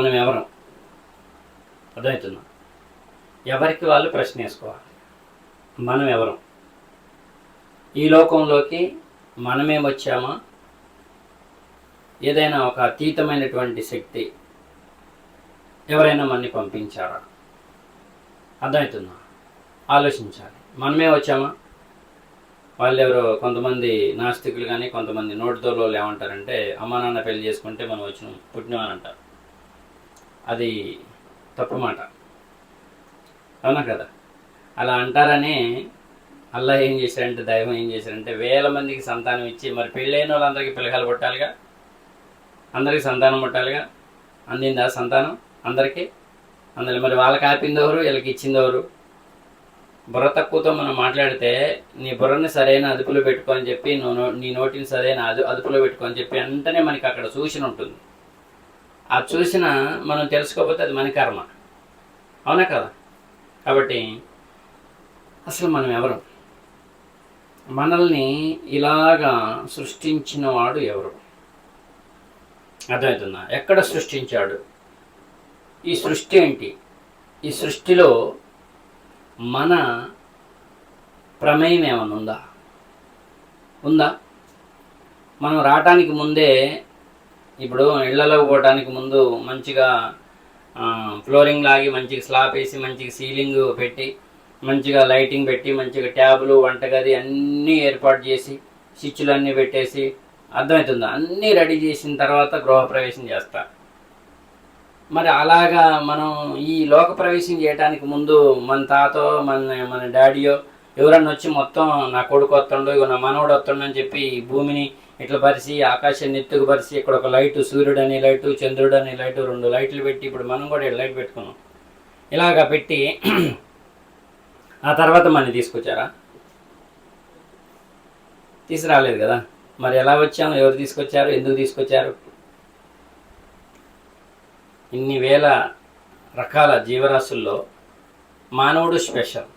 మనం ఎవరం అర్థమవుతుందా? ఎవరికి వాళ్ళు ప్రశ్న వేసుకోవాలి. మనం ఎవరం? ఈ లోకంలోకి మనమేమొచ్చామా? ఏదైనా ఒక అతీతమైనటువంటి శక్తి ఎవరైనా మనని పంపించారా? అర్థమవుతుందా? ఆలోచించాలి. మనమే వచ్చామా? వాళ్ళు ఎవరో కొంతమంది నాస్తికులు కానీ కొంతమంది నోటితోలో ఏమంటారంటే అమ్మా నాన్న పెళ్లి చేసుకుంటే మనం పుట్టినమని అంటారు. అది తప్పు మాట, అవునా కదా? అలా అంటారని అల్లా ఏం చేశారంటే, దైవం ఏం చేశారంటే వేల మందికి సంతానం ఇచ్చి, మరి పెళ్ళైన వాళ్ళందరికీ పిల్లకాయలు పుట్టాలిగా, అందరికీ సంతానం పుట్టాలిగా. అందిందా సంతానం అందరికీ? అందులో మరి వాళ్ళకి ఆపిందెవరు, వీళ్ళకి ఇచ్చిందెవరు? బుర్ర తక్కువతో మనం మాట్లాడితే నీ బుర్రని సరైన అదుపులో పెట్టుకొని చెప్పి, నీ నోటిని సరైన అదుపులో పెట్టుకొని చెప్పి వెంటనే మనకి అక్కడ సూచన ఉంటుంది. ఆ సూచన మనం తెలుసుకోకపోతే అది మన కర్మ, అవునా కదా? కాబట్టి అసలు మనం ఎవరు? మనల్ని ఇలాగా సృష్టించిన వాడు ఎవరు? అర్థమవుతుందా? ఎక్కడ సృష్టించాడు? ఈ సృష్టి ఏంటి? ఈ సృష్టిలో మన ప్రమేయం ఏమైనా ఉందా? మనం రావటానికి ముందే, ఇప్పుడు ఇళ్లలో పోవడానికి ముందు మంచిగా ఫ్లోరింగ్ లాగి, మంచిగా స్లాబ్ వేసి, మంచిగా సీలింగ్ పెట్టి, మంచిగా లైటింగ్ పెట్టి, మంచిగా ట్యాబులు, వంటగది అన్నీ ఏర్పాటు చేసి, స్విచ్లు అన్నీ పెట్టేసి, అర్థమవుతుందా, అన్నీ రెడీ చేసిన తర్వాత గృహప్రవేశం చేస్తా. మరి అలాగా మనం ఈ లోక ప్రవేశం చేయడానికి ముందు మన తాతో మన డాడీయో ఎవరన్నా వచ్చి మొత్తం నా కొడుకు వస్తుండో, ఇగో నా మనవడు వస్తుండో అని చెప్పి ఈ భూమిని ఇట్లా పరిచి, ఆకాశాన్ని ఎత్తుకు పరిచి, ఇక్కడ ఒక లైటు, సూర్యుడు అనే లైటు, చంద్రుడు అనే లైటు, 2 లైట్లు పెట్టి, ఇప్పుడు మనం కూడా లైట్ పెట్టుకున్నాం. ఇలాగా పెట్టి ఆ తర్వాత మనని తీసుకొచ్చారా? తీసుకురాలేదు కదా. మరి ఎలా వచ్చాము? ఎవరు తీసుకొచ్చారు? ఎందుకు తీసుకొచ్చారు? ఇన్ని వేల రకాల జీవరాశుల్లో మానవుడు స్పెషల్,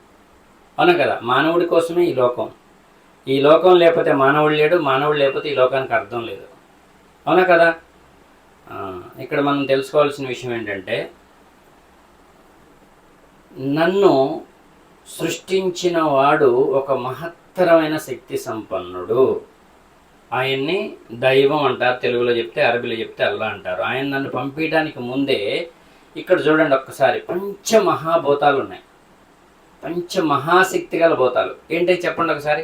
అవునా కదా? మానవుడి కోసమే ఈ లోకం. ఈ లోకం లేకపోతే మానవుడు లేడు, మానవుడు లేకపోతే ఈ లోకానికి అర్థం లేదు, అవునా కదా? ఇక్కడ మనం తెలుసుకోవాల్సిన విషయం ఏంటంటే, నన్ను సృష్టించిన వాడు ఒక మహత్తరమైన శక్తి సంపన్నుడు. ఆయన్ని దైవం అంటారు, తెలుగులో చెప్తే, అరబీలో చెప్తే అల్లా అంటారు. ఆయన నన్ను పంపించడానికి ముందే ఇక్కడ చూడండి ఒక్కసారి, పంచమహాభూతాలు ఉన్నాయి. పంచమహాశక్తి గల భూతాలు ఏంటో చెప్పండి ఒకసారి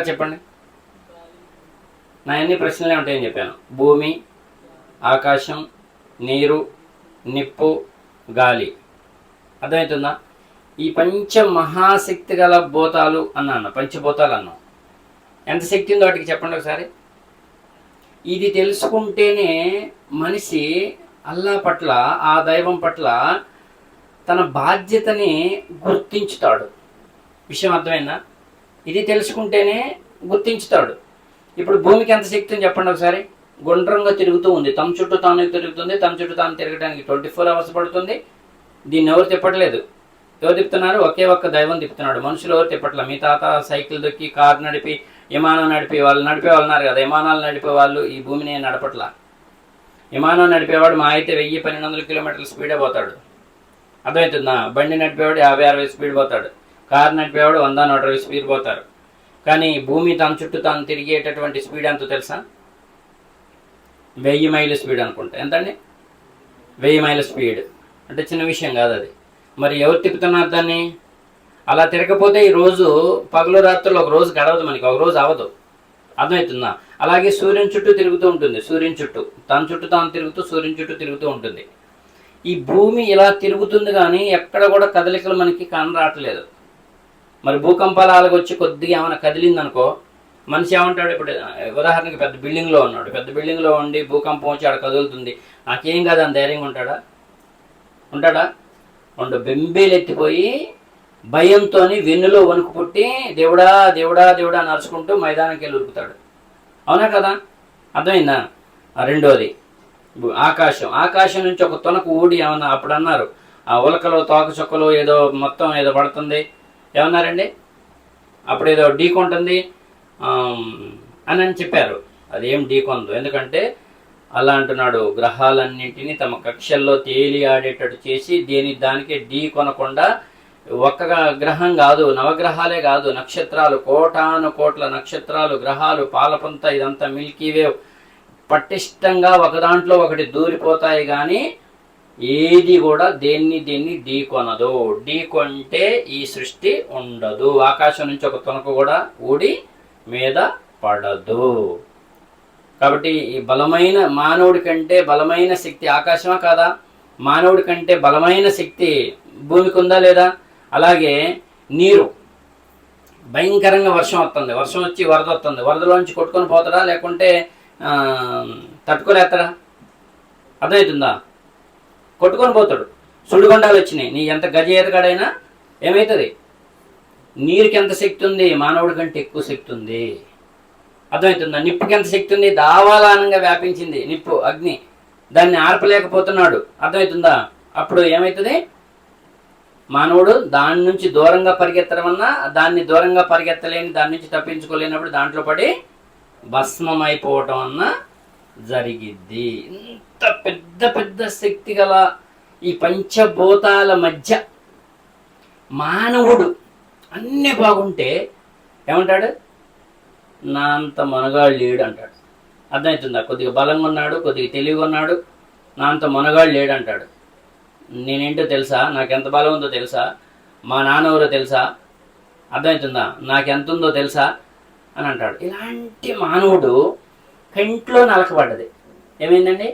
చెప్పండి. నా అన్ని ప్రశ్నలే ఉంటాయని చెప్పాను. భూమి, ఆకాశం, నీరు, నిప్పు, గాలి. అర్థమవుతుందా? ఈ పంచమహాశక్తి గల భూతాలు అన్నాను, పంచభూతాలు అన్నాను. ఎంత శక్తి ఉందో వాటికి చెప్పండి ఒకసారి. ఇది తెలుసుకుంటేనే మనిషి అల్లా పట్ల, ఆ దైవం పట్ల తన బాధ్యతని గుర్తించుతాడు. విషయం అర్థమైందా? ఇది తెలుసుకుంటేనే గుర్తించుతాడు. ఇప్పుడు భూమికి ఎంత శక్తి ఉంది చెప్పండి ఒకసారి. గుండ్రంగా తిరుగుతూ ఉంది, తమ చుట్టూ తాను తిరుగుతుంది. తమ చుట్టూ తాను తిరగడానికి 24 hours పడుతుంది. దీన్ని ఎవరు తిప్పట్లేదు. ఎవరు తిప్పుతున్నారు? ఒకే ఒక్క దైవం తిప్పుతున్నాడు. మనుషులు ఎవరు తిప్పట్ల. మీ తాత సైకిల్ దొక్కి, కారు నడిపి, విమానం నడిపి, వాళ్ళు ఉన్నారు కదా, విమానాలు నడిపే వాళ్ళు ఈ భూమిని నడపట్ల. విమానం నడిపేవాడు మా అయితే 1000-1200 కిలోమీటర్ల స్పీడే పోతాడు, అర్థమవుతుందా? బండి నడిపేవాడు 50-60 స్పీడ్ పోతాడు. కారు నడిపేవాడు 100-120 స్పీడ్ పోతారు. కానీ భూమి తన చుట్టూ తాను తిరిగేటటువంటి స్పీడ్ ఎంతో తెలుసా? 1000 మైళ్ళ స్పీడ్ అనుకుంటా. ఎంతండి? 1000 మైళ్ళ స్పీడ్ అంటే చిన్న విషయం కాదు అది. మరి ఎవరు తిప్పుతున్నారు దాన్ని? అలా తిరగకపోతే ఈ రోజు పగలు రాత్రులు ఒక రోజు గడవదు, మనకి ఒక రోజు అవ్వదు, అర్థమవుతుందా? అలాగే సూర్యుని చుట్టూ తిరుగుతూ ఉంటుంది. సూర్యుని చుట్టూ తన చుట్టూ తాను తిరుగుతూ, సూర్యుని చుట్టూ తిరుగుతూ ఉంటుంది. ఈ భూమి ఇలా తిరుగుతుంది కానీ ఎక్కడ కూడా కదలికలు మనకి కనరావట్లేదు. మరి భూకంపాలు అలాగొచ్చి కొద్దిగా ఏమైనా కదిలిందనుకో, మనిషి ఏమంటాడు? ఇప్పుడు ఉదాహరణకి పెద్ద బిల్డింగ్లో ఉన్నాడు, పెద్ద బిల్డింగ్లో ఉండి భూకంపం వచ్చి ఆడ కదులుతుంది, నాకేం కాదు అని ధైర్యంగా ఉంటాడా? బెంబేలు ఎత్తిపోయి భయంతో వెన్నులో వణుకు పుట్టి దేవుడా దేవుడా దేవుడా నడుచుకుంటూ మైదానానికి వెళ్ళి ఉరుకుతాడు, అవునా కదా? అర్థమైందా? రెండోది ఆకాశం నుంచి ఒక తొనకు ఊడి ఏమన్నా, అప్పుడు అన్నారు ఆ ఉలకలో తోక చుక్కలు ఏదో మొత్తం ఏదో పడుతుంది, ఏమన్నారండి? అప్పుడు ఏదో ఢీకొంటుంది అని చెప్పారు. అది ఏం ఢీకొందు, ఎందుకంటే అలా అంటున్నాడు, గ్రహాలన్నింటినీ తమ కక్షల్లో తేలి ఆడేటట్టు చేసి దానికి ఢీ కొనకుండా ఒక్క గ్రహం కాదు, నవగ్రహాలే కాదు, నక్షత్రాలు, కోటాను కోట్ల నక్షత్రాలు, గ్రహాలు, పాలపంత, ఇదంతా మిల్కీ వేవ్ పటిష్టంగా ఒక దాంట్లో ఒకటి దూరిపోతాయి. కానీ ఏది కూడా దేన్ని ఢీ కొనదు. ఢీ కొంటే ఈ సృష్టి ఉండదు. ఆకాశం నుంచి ఒక తొనక కూడా ఊడి మీద పడదు. కాబట్టి ఈ బలమైన మానవుడి కంటే బలమైన శక్తి ఆకాశమా కాదా? మానవుడి కంటే బలమైన శక్తి భూమికి ఉందా లేదా? అలాగే నీరు, భయంకరంగా వర్షం వస్తుంది, వర్షం వచ్చి వరద వస్తుంది, వరదలోంచి కొట్టుకొని పోతాడా లేకుంటే తట్టుకోలేస్తాడా? అర్థమవుతుందా? కొట్టుకొని పోతాడు. సుడిగుండాలు వచ్చినాయి, నీ ఎంత గజ ఈతగాడైనా ఏమవుతుంది? నీరుకి ఎంత శక్తి ఉంది? మానవుడి కంటే ఎక్కువ శక్తి ఉంది. అర్థమవుతుందా? నిప్పుకి ఎంత శక్తి ఉంది? దావాలానంగా వ్యాపించింది నిప్పు, అగ్ని, దాన్ని ఆర్పలేకపోతున్నాడు. అర్థమవుతుందా? అప్పుడు ఏమవుతుంది? మానవుడు దాని నుంచి దూరంగా పరిగెత్తడం వలన దాన్ని దూరంగా పరిగెత్తలేని, దాని నుంచి తప్పించుకోలేనప్పుడు దాంట్లో పడి భస్మం అయిపోవటం అన్న జరిగిద్ది. ఇంత పెద్ద పెద్ద శక్తి గల ఈ పంచభూతాల మధ్య మానవుడు అన్నీ బాగుంటే ఏమంటాడు? నా అంత మనగాడు లేడు అంటాడు. అర్థమవుతుందా? కొద్దిగా బలంగా ఉన్నాడు, కొద్దిగా తెలివిగా ఉన్నాడు, నా అంత మనగాడు లేడు అంటాడు. నేనేంటో తెలుసా? నాకెంత బలం ఉందో తెలుసా? మా నాన్న ఎవరో తెలుసా? అర్థమవుతుందా? నాకెంత ఉందో తెలుసా అని అంటాడు. ఇలాంటి మానవుడు కంట్లో నలకబడ్డది. ఏమైందండి?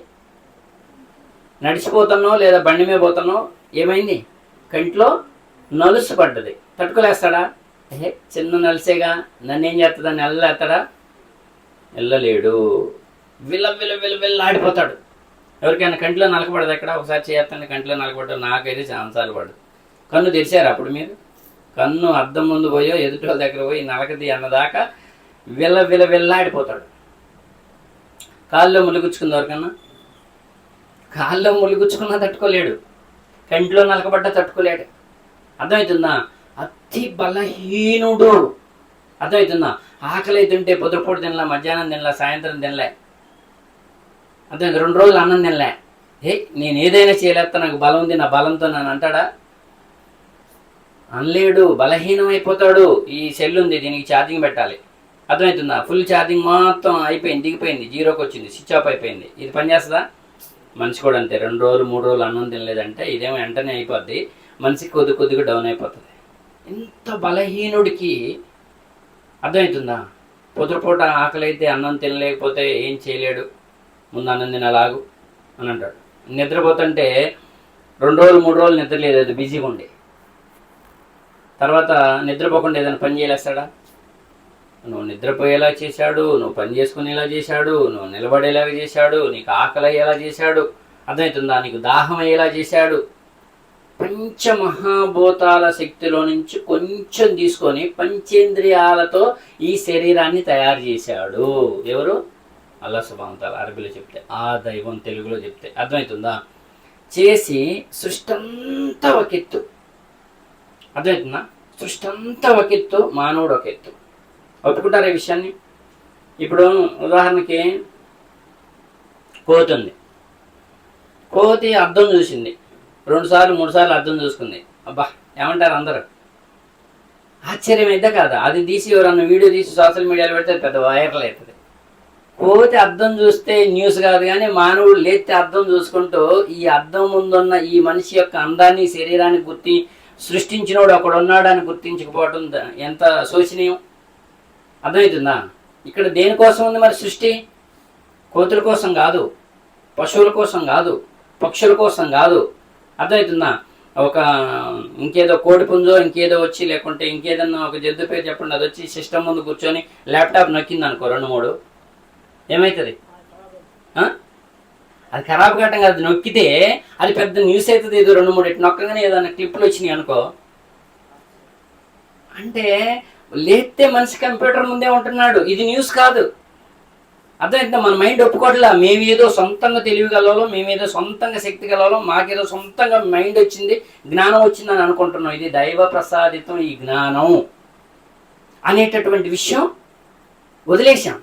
నడిచిపోతున్నావు లేదా బండి మీద పోతున్నావు, ఏమైంది? కంట్లో నలుసు పడ్డది. తట్టుకోలేస్తాడా? చిన్న నలిసేగా, నన్నేం చేస్తుందని వెళ్ళలేస్తాడా? వెళ్ళలేడు. ఆడిపోతాడు. ఎవరికైనా కంట్లో నలకబడదు ఎక్కడ? ఒకసారి చేస్తాను కంట్లో నలకబడ్డా, నాకైతే చాలాసార్లు పడదు. కన్ను తెరిచారు అప్పుడు మీరు? కన్ను అద్దం ముందు పోయో ఎదుటి వాళ్ళ దగ్గర పోయి నలకది అన్నదాకా ఆడిపోతాడు. కాల్లో ములిగుచ్చుకుంది ఎవరికన్నా? కాల్లో ములిగుచ్చుకున్నా తట్టుకోలేడు, కంట్లో నలకబడ్డా తట్టుకోలేడు. అర్థమవుతుందా? అతి బలహీనుడు. అర్థమవుతుందా? ఆకలి తింటే పొద్దుపూట తినలే, మధ్యాహ్నం తినలే, సాయంత్రం తినలే, అర్థం 2 రోజులు అన్నం తినలే. నేను ఏదైనా చేయలేస్తా, నాకు బలం ఉంది, నా బలంతో నన్ను అంటాడా? అనలేడు. బలహీనం అయిపోతాడు. ఈ సెల్ ఉంది, దీనికి ఛార్జింగ్ పెట్టాలి. అర్థమవుతుందా? ఫుల్ ఛార్జింగ్ మొత్తం అయిపోయింది, దిగిపోయింది, జీరోకి వచ్చింది, స్విచ్ ఆఫ్ అయిపోయింది. ఇది పనిచేస్తుందా? మనిషి కూడా అంతే. 2 రోజులు 3 రోజులు అన్నం తినలేదంటే ఇదేమో వెంటనే అయిపోద్ది, మనిషికి కొద్దిగా డౌన్ అయిపోతుంది. ఇంత బలహీనుడికి అర్థమవుతుందా? పొద్దుపూట ఆకలి అయితే అన్నం తినలేకపోతే ఏం చేయలేడు, ముందు అన్నం తినలాగు అని అంటాడు. నిద్రపోతుంటే 2 రోజులు 3 రోజులు నిద్ర లేదు, అది బిజీగా ఉండి, తర్వాత నిద్రపోకుండా ఏదైనా పని చేయలేస్తాడా? నువ్వు నిద్రపోయేలా చేశాడు, నువ్వు పని చేసుకునేలా చేశాడు, నువ్వు నిలబడేలాగా చేశాడు, నీకు ఆకలి అయ్యేలా చేశాడు. అర్థమవుతుందా? నీకు దాహం అయ్యేలా చేశాడు. పంచమహాభూతాల శక్తిలో నుంచి కొంచెం తీసుకొని పంచేంద్రియాలతో ఈ శరీరాన్ని తయారు చేశాడు. ఎవరు? అల్లాహ్ సుబ్హానహు వ తఆలా. అరబీలో చెప్తే, ఆ దైవం తెలుగులో చెప్తే అర్థమవుతుందా? చేసి సృష్టి అంతా ఒక ఎత్తు. అర్థమవుతుందా? సృష్టి అంతా ఒక ఎత్తు, మానవుడు ఒక ఎత్తు. ఒప్పుకుంటారు ఈ విషయాన్ని? ఇప్పుడు ఉదాహరణకి కోతి ఉంది. కోతి అద్దం చూసింది, 2 సార్లు 3 సార్లు అద్దం చూసుకుంది. అబ్బా ఏమంటారు అందరూ? ఆశ్చర్యం అయితే కాదా? అది తీసి ఎవరన్నా వీడియో తీసి సోషల్ మీడియాలో పెడితే పెద్ద వైరల్ అవుతుంది. కోతి అద్దం చూస్తే న్యూస్ కాదు, కానీ మానవుడు లేస్తే అద్దం చూసుకుంటూ ఈ అద్దం ముందున్న ఈ మనిషి యొక్క అందాన్ని, శరీరాన్ని సృష్టించినోడు ఒకడు ఉన్నాడని గుర్తించకపోవడం ఎంత శోచనీయం. అర్థమవుతుందా? ఇక్కడ దేనికోసం ఉంది మరి సృష్టి? కోతుల కోసం కాదు, పశువుల కోసం కాదు, పక్షుల కోసం కాదు. అర్థమవుతుందా? ఒక ఇంకేదో కోడి పుంజో ఇంకేదో వచ్చి, లేకుంటే ఇంకేదన్నా ఒక జంతు పేరు చెప్పండి, అది వచ్చి సిస్టమ్ ముందు కూర్చొని ల్యాప్టాప్ నొక్కింది అనుకో 2-3, ఏమవుతుంది? అది ఖరాబ్ కావటం కాదు, నొక్కితే అది పెద్ద న్యూస్ అవుతుంది. ఏదో 2-3 ఇటు నొక్కగానే ఏదైనా క్లిప్లు వచ్చినాయి అనుకో. అంటే లేస్తే మనిషి కంప్యూటర్ ముందే ఉంటున్నాడు, ఇది న్యూస్ కాదు. అర్థమైతే మన మైండ్ ఒప్పుకోవట్లా. మేమేదో సొంతంగా తెలియగలం, మేమేదో సొంతంగా శక్తి గలం, మాకేదో సొంతంగా మైండ్ వచ్చింది, జ్ఞానం వచ్చిందని అనుకుంటున్నాం. ఇది దైవ ప్రసాదితం. ఈ జ్ఞానం అనేటటువంటి విషయం వదిలేశాం.